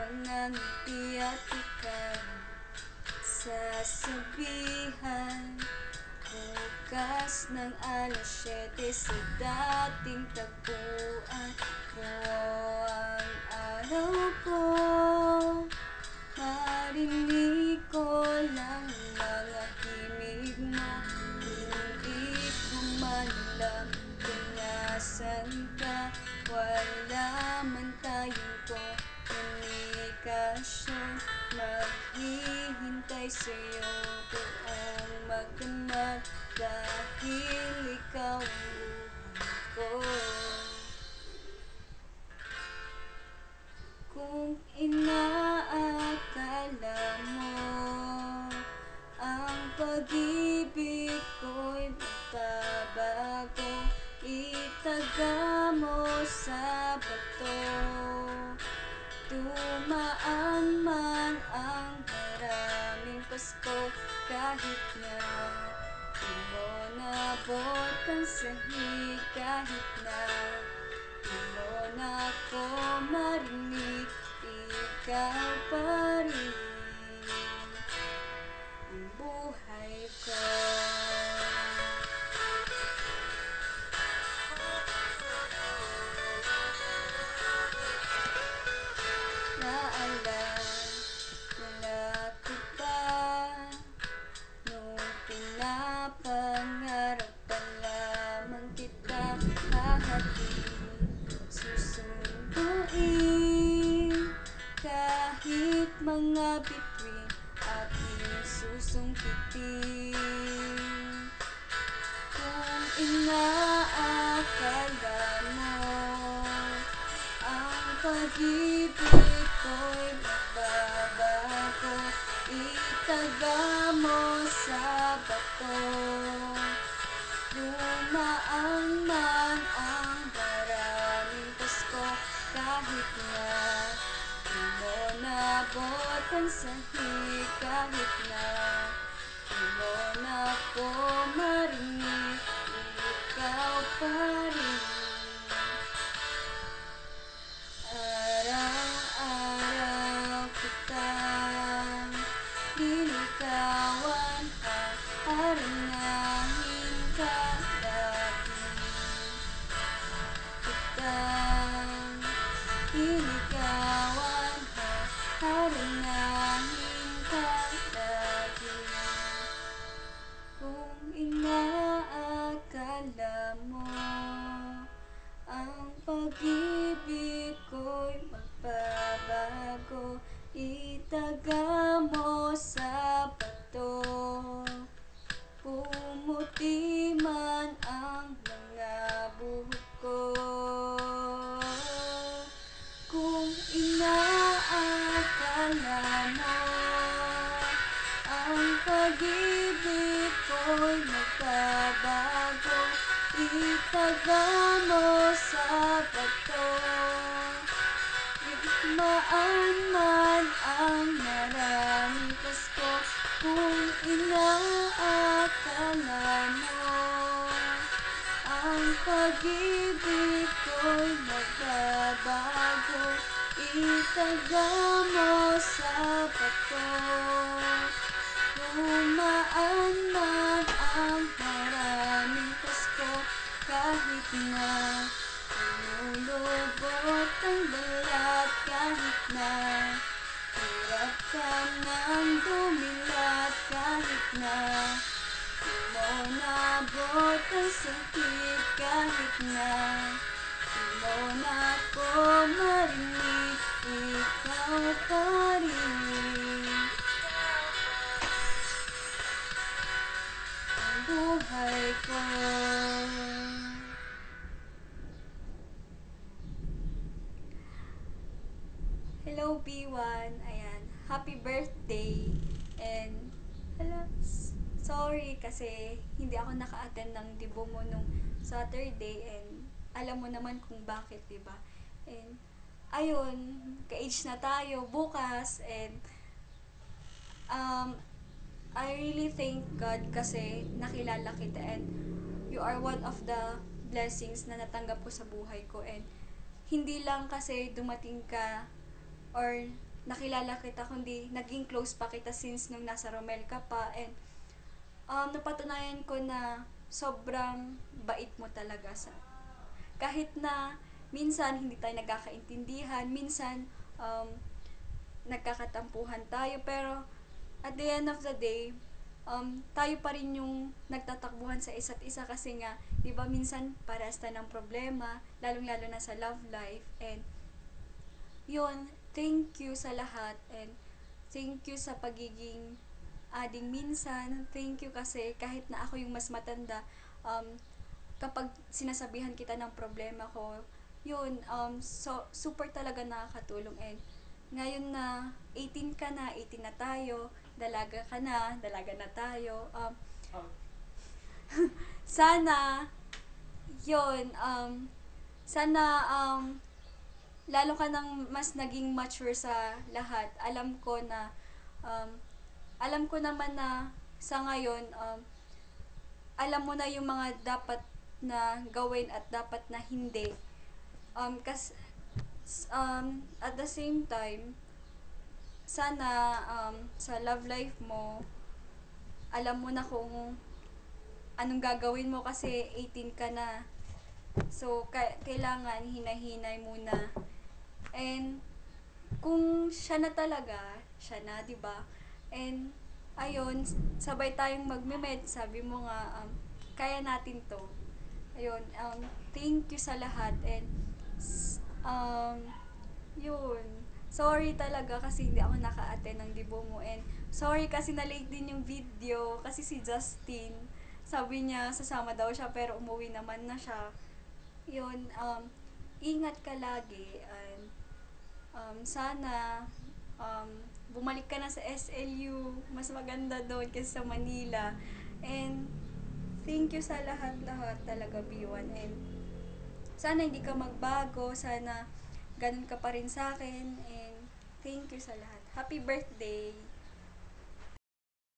mga ngiti at ikaw sasabihan. Bukas ng alas 7 sa dating tagpuan mo ang araw ko. Marinig ko lang mga himig mo, hindi ko man alam kung nasan ka. Wala man tayong komunikasyon, maghihintay sa'yo buong magdamag dahil ikaw ang buhay ko. Kung inaakala mo ang pag-ibig ko'y magbabago, itaga mo sa bato. Dumaan man ang maraming Pasko, kahit na di mo naabot ang sahig, kahit na di mo na ako marinig, ikaw pa rin ang buhay ko. Naalala ko pa nung pinapangarap pa lamang kita, hahatid susunduin kahit mga bituin aking susungkitin. Kung inaakala mo ang pag-ibig ko'y magbabago, itaga mo sa bato. Dumaan man ang maraming Pasko, kahit na di mo naabot ang sahig, kahit na di mo na ako marinig, ikaw pa rin. Araw-araw kitang nilikawan, haharangahin ka lagi. Kitang nilikawan, haharangahin ka lagi. Kung inaakala mo ang pag-ibig ko'y magbabago, itaga mo sa bato. Pumuti man ang mga buhok ko. Kung inaakala mo ang pag-ibig ko'y magbabago, itaga mo sa bato. Dumaan man ang maraming Pasko, kung inaakala mo ang pag-ibig ko'y magbabago, itaga mo sa bato. Dumaan man ang maraming Pasko, kahit na lumulubot ang balat, kahit na hirap ka nang dumilat, kahit na di mo naabot ang sakit, kahit na di mo na ako marinig, ikaw pa rin ang buhay ko. Hello B1, ayan, happy birthday. And sorry kasi hindi ako naka-attend ng dibo mo nung Saturday, and alam mo naman kung bakit, 'di ba? And ayun, ka-age na tayo bukas, and I really thank God kasi nakilala kita, and you are one of the blessings na natanggap ko sa buhay ko. And hindi lang kasi dumating ka or nakilala kita, kundi naging close pa kita since nung nasa Romel ka pa. And napatunayan ko na sobrang bait mo talaga sa kahit na minsan hindi tayo nagkakaintindihan, minsan um, nagkakatampuhan tayo, pero at the end of the day, tayo pa rin yung nagtatakbuhan sa isa't isa kasi nga, di ba minsan parehas tayo ng problema, lalong-lalo na sa love life. And yun, thank you sa lahat, and thank you sa pagiging ading minsan. Thank you kasi kahit na ako yung mas matanda, kapag sinasabihan kita ng problema ko, yun, so, super talaga nakakatulong. And ngayon na 18 ka na, 18 na tayo, dalaga ka na, dalaga na tayo, sana, yun, sana, lalo ka nang mas naging mature sa lahat. Um, alam ko naman na sa ngayon, alam mo na yung mga dapat na gawin at dapat na hindi. At the same time, sana sa love life mo, alam mo na kung anong gagawin mo kasi 18 ka na. So, kailangan hinahinay muna. And, kung siya na talaga, siya na, di ba? And, ayun, sabay tayong magme-med. Sabi mo nga, kaya natin to. Ayun, thank you sa lahat. And, um, yun. Sorry talaga kasi hindi ako naka-attend ng dibo mo. And, sorry kasi na-late din yung video. Kasi si Justin, sabi niya sasama daw siya pero umuwi naman na siya. Yun, ingat ka lagi. And, sana, bumalik ka na sa SLU. Mas maganda doon kasi sa Manila. And, thank you sa lahat-lahat talaga, B1. And, sana hindi ka magbago. Sana, ganun ka pa rin sa akin. And, thank you sa lahat. Happy birthday!